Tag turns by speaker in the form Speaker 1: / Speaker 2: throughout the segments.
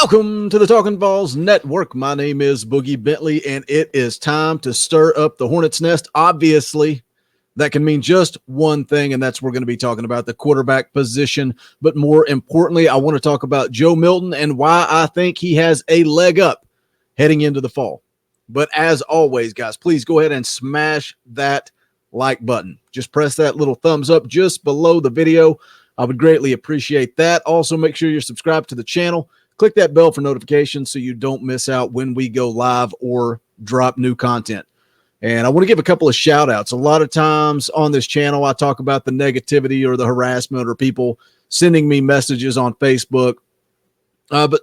Speaker 1: Welcome to the Talkin' VAWLS Network. My name is Boogie Bentley, and it is time to stir up the hornet's nest. Obviously, that can mean just one thing, and that's we're going to be talking about the quarterback position. But more importantly, I want to talk about Joe Milton and why I think he has a leg up heading into the fall. But as always, guys, please go ahead and smash that like button. Just press that little thumbs up just below the video. I would greatly appreciate that. Also, make sure you're subscribed to the channel. Click that bell for notifications so you don't miss out when we go live or drop new content. And I want to give a couple of shout outs. A lot of times on this channel, I talk about the negativity or the harassment or people sending me messages on Facebook. But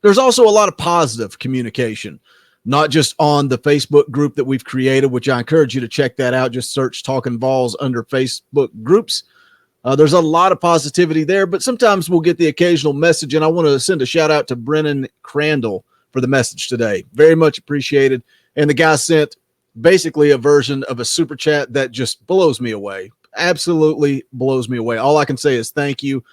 Speaker 1: there's also a lot of positive communication, not just on the Facebook group that we've created, which I encourage you to check that out. Just search Talkin' VAWLS under Facebook groups. There's a lot of positivity there, but sometimes we'll get the occasional message, and I want to send a shout out to Brennan Crandall for the message today. Very much appreciated. And the guy sent basically a version of a super chat that just blows me away. Absolutely blows me away. All I can say is thank you,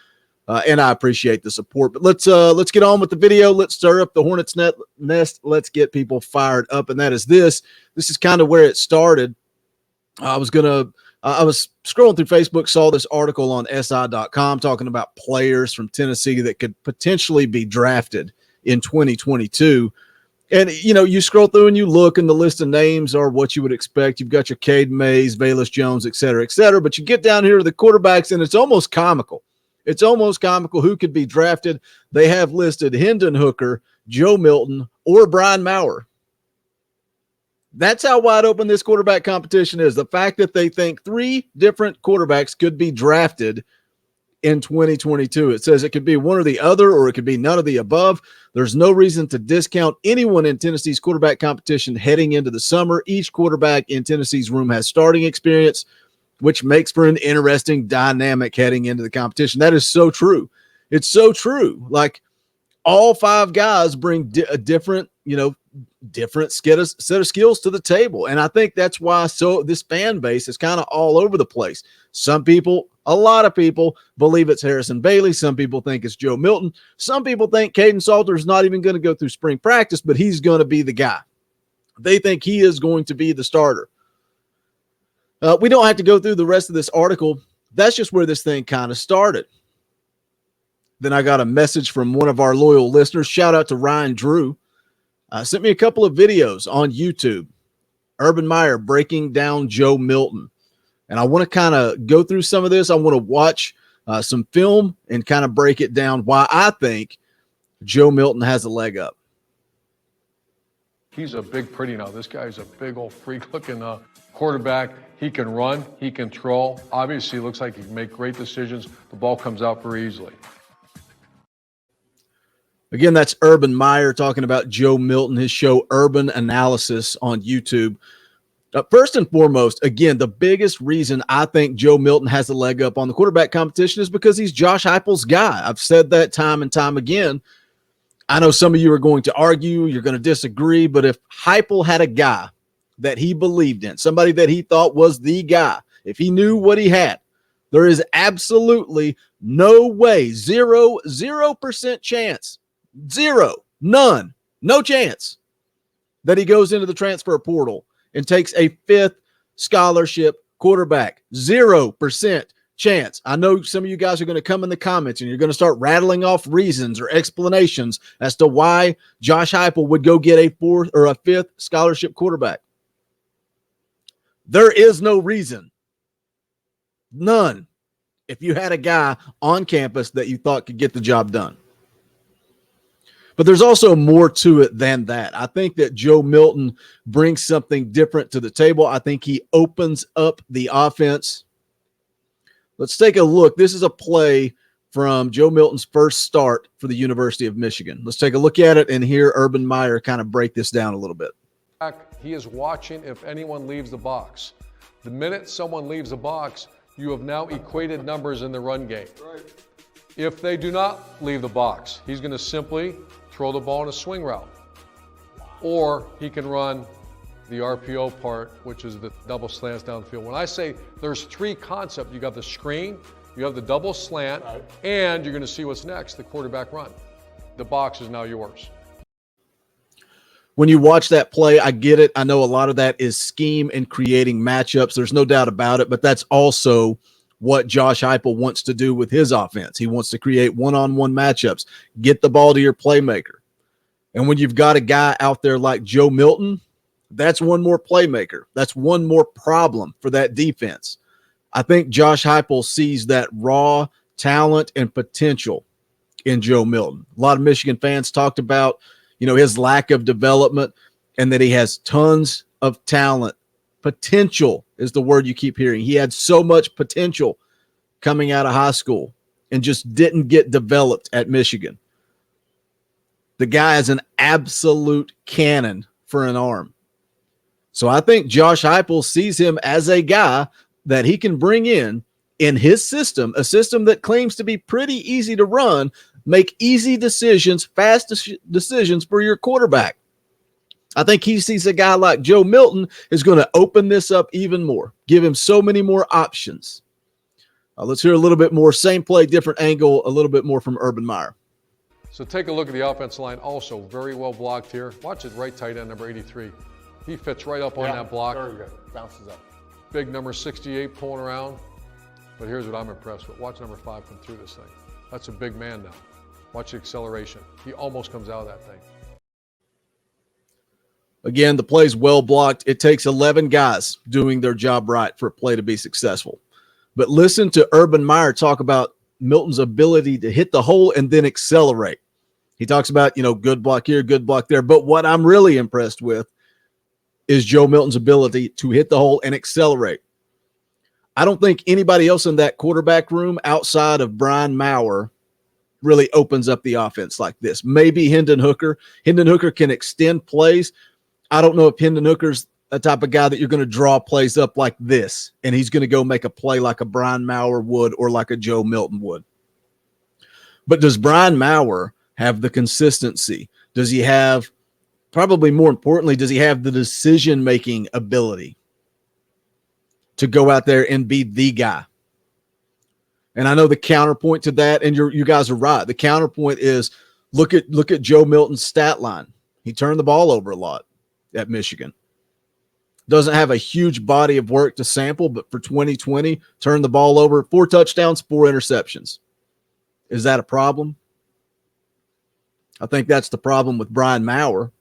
Speaker 1: and I appreciate the support. But let's get on with the video. Let's stir up the hornet's nest. Let's get people fired up, and that is this. This is kind of where it started. I was scrolling through Facebook, saw this article on SI.com talking about players from Tennessee that could potentially be drafted in 2022. And, you know, you scroll through and you look, and the list of names are what you would expect. You've got your Cade Mays, VAWLS Jones, et cetera, et cetera. But you get down here to the quarterbacks, and it's almost comical. It's almost comical who could be drafted. They have listed Hendon Hooker, Joe Milton, or Brian Maurer. That's how wide open this quarterback competition is. The fact that they think three different quarterbacks could be drafted in 2022. It says it could be one or the other, or it could be none of the above. There's no reason to discount anyone in Tennessee's quarterback competition heading into the summer. Each quarterback in Tennessee's room has starting experience, which makes for an interesting dynamic heading into the competition. That is so true. It's so true. Like, all five guys bring a different set of skills to the table. And I think that's why this fan base is kind of all over the place. Some people, a lot of people, believe it's Harrison Bailey. Some people think it's Joe Milton. Some people think Caden Salter is not even going to go through spring practice, but he's going to be the guy. They think he is going to be the starter. We don't have to go through the rest of this article. That's just where this thing kind of started. Then I got a message from one of our loyal listeners. Shout out to Ryan Drew. Sent me a couple of videos on YouTube. Urban Meyer breaking down Joe Milton. And I want to kind of go through some of this. I want to watch some film and kind of break it down why I think Joe Milton has a leg up.
Speaker 2: He's a big pretty now. This guy's a big old freak-looking quarterback. He can run. He can throw. Obviously, looks like he can make great decisions. The ball comes out very easily.
Speaker 1: Again, that's Urban Meyer talking about Joe Milton, his show Urban Analysis on YouTube. First and foremost, again, the biggest reason I think Joe Milton has a leg up on the quarterback competition is because he's Josh Heupel's guy. I've said that time and time again. I know some of you are going to argue, you're going to disagree, but if Heupel had a guy that he believed in, somebody that he thought was the guy, if he knew what he had, there is absolutely no way, 0% chance, none, no chance that he goes into the transfer portal and takes a fifth scholarship quarterback. 0% chance. I know some of you guys are going to come in the comments and you're going to start rattling off reasons or explanations as to why Josh Heupel would go get a fourth or a fifth scholarship quarterback. There is no reason. None. If you had a guy on campus that you thought could get the job done. But there's also more to it than that. I think that Joe Milton brings something different to the table. I think he opens up the offense. Let's take a look. This is a play from Joe Milton's first start for the University of Michigan. Let's take a look at it and hear Urban Meyer kind of break this down a little bit.
Speaker 2: He is watching if anyone leaves the box. The minute someone leaves the box, you have now equated numbers in the run game. Right. If they do not leave the box, he's going to simply throw the ball in a swing route. Or he can run the RPO part, which is the double slants downfield. When I say there's three concepts, you got the screen, you have the double slant, right, and you're going to see what's next, the quarterback run. The box is now yours.
Speaker 1: When you watch that play, I get it. I know a lot of that is scheme and creating matchups. There's no doubt about it, but that's also what Josh Heupel wants to do with his offense. He wants to create one-on-one matchups, get the ball to your playmaker. And when you've got a guy out there like Joe Milton, that's one more playmaker. That's one more problem for that defense. I think Josh Heupel sees that raw talent and potential in Joe Milton. A lot of Michigan fans talked about, his lack of development and that he has tons of talent. Potential is the word you keep hearing. He had so much potential coming out of high school and just didn't get developed at Michigan. The guy is an absolute cannon for an arm. So I think Josh Heupel sees him as a guy that he can bring in his system, a system that claims to be pretty easy to run, make easy decisions, fast decisions for your quarterback. I think he sees a guy like Joe Milton is going to open this up even more, give him so many more options. Let's hear a little bit more, same play, different angle, a little bit more from Urban Meyer.
Speaker 2: So take a look at the offensive line, also very well blocked here. Watch his right tight end, number 83. He fits right up on that block.
Speaker 3: Very good. Bounces up.
Speaker 2: Big number 68 pulling around. But here's what I'm impressed with. Watch number 5 come through this thing. That's a big man now. Watch the acceleration. He almost comes out of that thing.
Speaker 1: Again, the play's well blocked. It takes 11 guys doing their job right for a play to be successful. But listen to Urban Meyer talk about Milton's ability to hit the hole and then accelerate. He talks about, good block here, good block there. But what I'm really impressed with is Joe Milton's ability to hit the hole and accelerate. I don't think anybody else in that quarterback room outside of Brian Maurer really opens up the offense like this. Maybe Hendon Hooker. Hendon Hooker can extend plays. I don't know if Hendon Hooker's the type of guy that you're going to draw plays up like this, and he's going to go make a play like a Brian Maurer would or like a Joe Milton would. But does Brian Maurer have the consistency? Does he have, probably more importantly, does he have the decision-making ability to go out there and be the guy? And I know the counterpoint to that, and you guys are right. The counterpoint is look at Joe Milton's stat line. He turned the ball over a lot at Michigan. Doesn't have a huge body of work to sample, but for 2020, turned the ball over, 4 touchdowns, 4 interceptions. Is that a problem? I think that's the problem with Brian Maurer.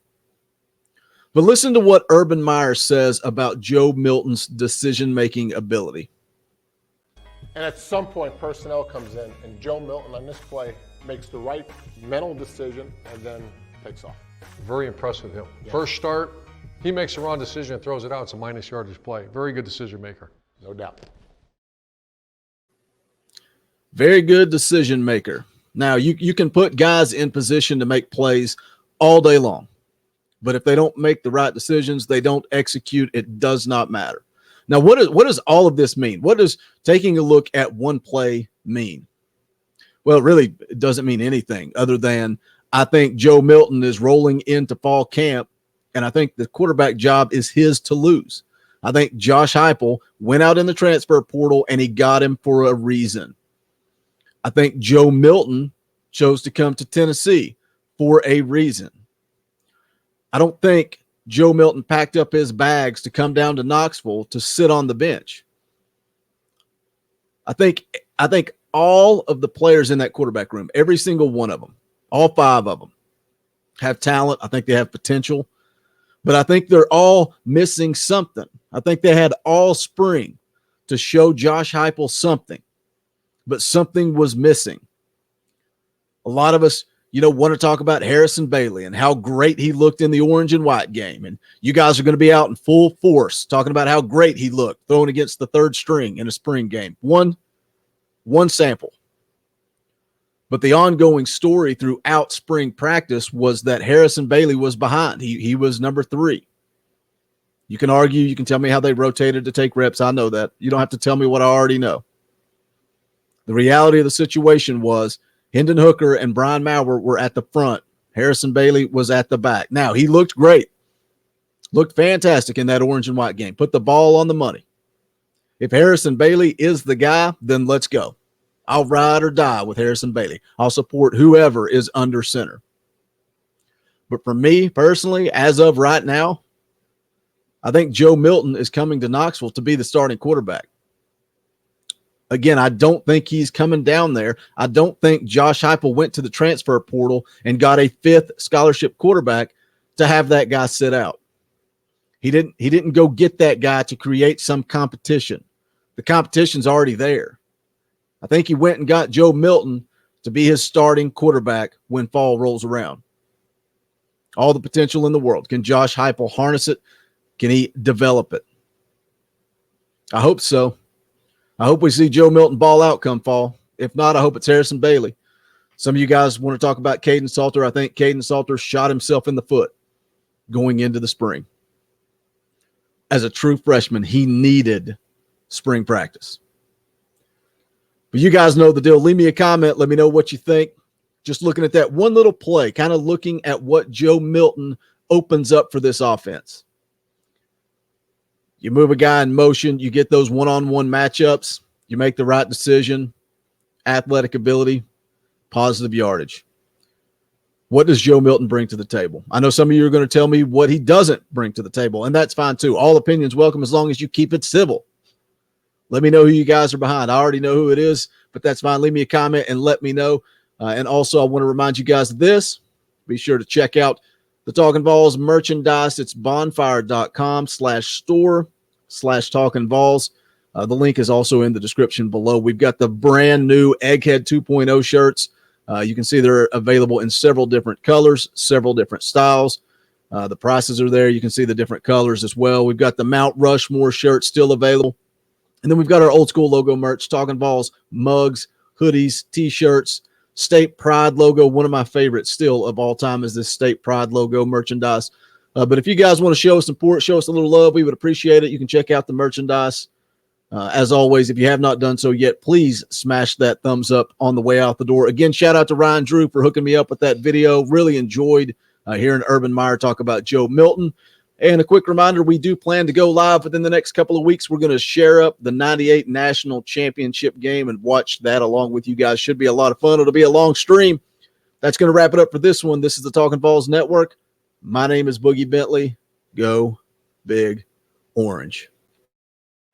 Speaker 1: But listen to what Urban Meyer says about Joe Milton's decision-making ability.
Speaker 3: And at some point, personnel comes in, and Joe Milton on this play makes the right mental decision and then takes off.
Speaker 2: Very impressed with him. Yeah. First start, he makes the wrong decision and throws it out. It's a minus yardage play. Very good decision maker.
Speaker 3: No doubt.
Speaker 1: Very good decision maker. Now, you can put guys in position to make plays all day long. But if they don't make the right decisions, they don't execute, it does not matter. Now, what does all of this mean? What does taking a look at one play mean? Well, really, it doesn't mean anything other than I think Joe Milton is rolling into fall camp, and I think the quarterback job is his to lose. I think Josh Heupel went out in the transfer portal, and he got him for a reason. I think Joe Milton chose to come to Tennessee for a reason. I don't think Joe Milton packed up his bags to come down to Knoxville to sit on the bench. I think all of the players in that quarterback room, every single one of them, all 5 of them, have talent. I think they have potential, but I think they're all missing something. I think they had all spring to show Josh Heupel something, but something was missing. A lot of us, want to talk about Harrison Bailey and how great he looked in the orange and white game. And you guys are going to be out in full force talking about how great he looked throwing against the 3rd string in a spring game. One sample. But the ongoing story throughout spring practice was that Harrison Bailey was behind. He was number 3. You can argue, you can tell me how they rotated to take reps. I know that. You don't have to tell me what I already know. The reality of the situation was Hendon Hooker and Brian Maurer were at the front. Harrison Bailey was at the back. Now, he looked great. Looked fantastic in that orange and white game. Put the ball on the money. If Harrison Bailey is the guy, then let's go. I'll ride or die with Harrison Bailey. I'll support whoever is under center. But for me personally, as of right now, I think Joe Milton is coming to Knoxville to be the starting quarterback. Again, I don't think he's coming down there. I don't think Josh Heupel went to the transfer portal and got a 5th scholarship quarterback to have that guy sit out. He didn't go get that guy to create some competition. The competition's already there. I think he went and got Joe Milton to be his starting quarterback when fall rolls around. All the potential in the world. Can Josh Heupel harness it? Can he develop it? I hope so. I hope we see Joe Milton ball out come fall. If not, I hope it's Harrison Bailey. Some of you guys want to talk about Caden Salter. I think Caden Salter shot himself in the foot going into the spring. As a true freshman, he needed spring practice. But you guys know the deal. Leave me a comment. Let me know what you think. Just looking at that one little play, kind of looking at what Joe Milton opens up for this offense. You move a guy in motion, you get those one-on-one matchups, you make the right decision, athletic ability, positive yardage. What does Joe Milton bring to the table? I know some of you are going to tell me what he doesn't bring to the table, and that's fine too. All opinions welcome as long as you keep it civil. Let me know who you guys are behind. I already know who it is, but that's fine. Leave me a comment and let me know. And also, I want to remind you guys of this. Be sure to check out the Talkin' VAWLS merchandise. It's bonfire.com/store/TalkinVAWLS. The link is also in the description below. We've got the brand new Egghead 2.0 shirts. You can see they're available in several different colors, several different styles. The prices are there. You can see the different colors as well. We've got the Mount Rushmore shirt still available. And then we've got our old school logo merch, Talkin' VAWLS mugs, hoodies, T-shirts, State Pride logo. One of my favorites still of all time is this State Pride logo merchandise. But if you guys want to show us support, show us a little love, we would appreciate it. You can check out the merchandise. As always, if you have not done so yet, please smash that thumbs up on the way out the door. Again, shout out to Ryan Drew for hooking me up with that video. Really enjoyed hearing Urban Meyer talk about Joe Milton. And a quick reminder, we do plan to go live within the next couple of weeks. We're going to share up the 98 National Championship game and watch that along with you guys. Should be a lot of fun. It'll be a long stream. That's going to wrap it up for this one. This is the Talkin' VAWLS Network. My name is Boogie Bentley. Go Big Orange.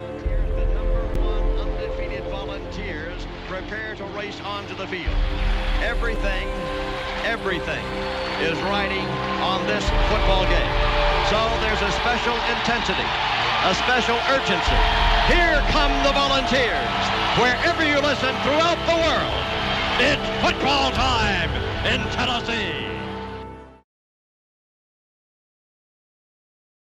Speaker 4: Here's the #1 undefeated Volunteers prepare to race onto the field. Everything is riding on this football game. So there's a special intensity, a special urgency. Here come the Volunteers. Wherever you listen throughout the world, it's football time in Tennessee.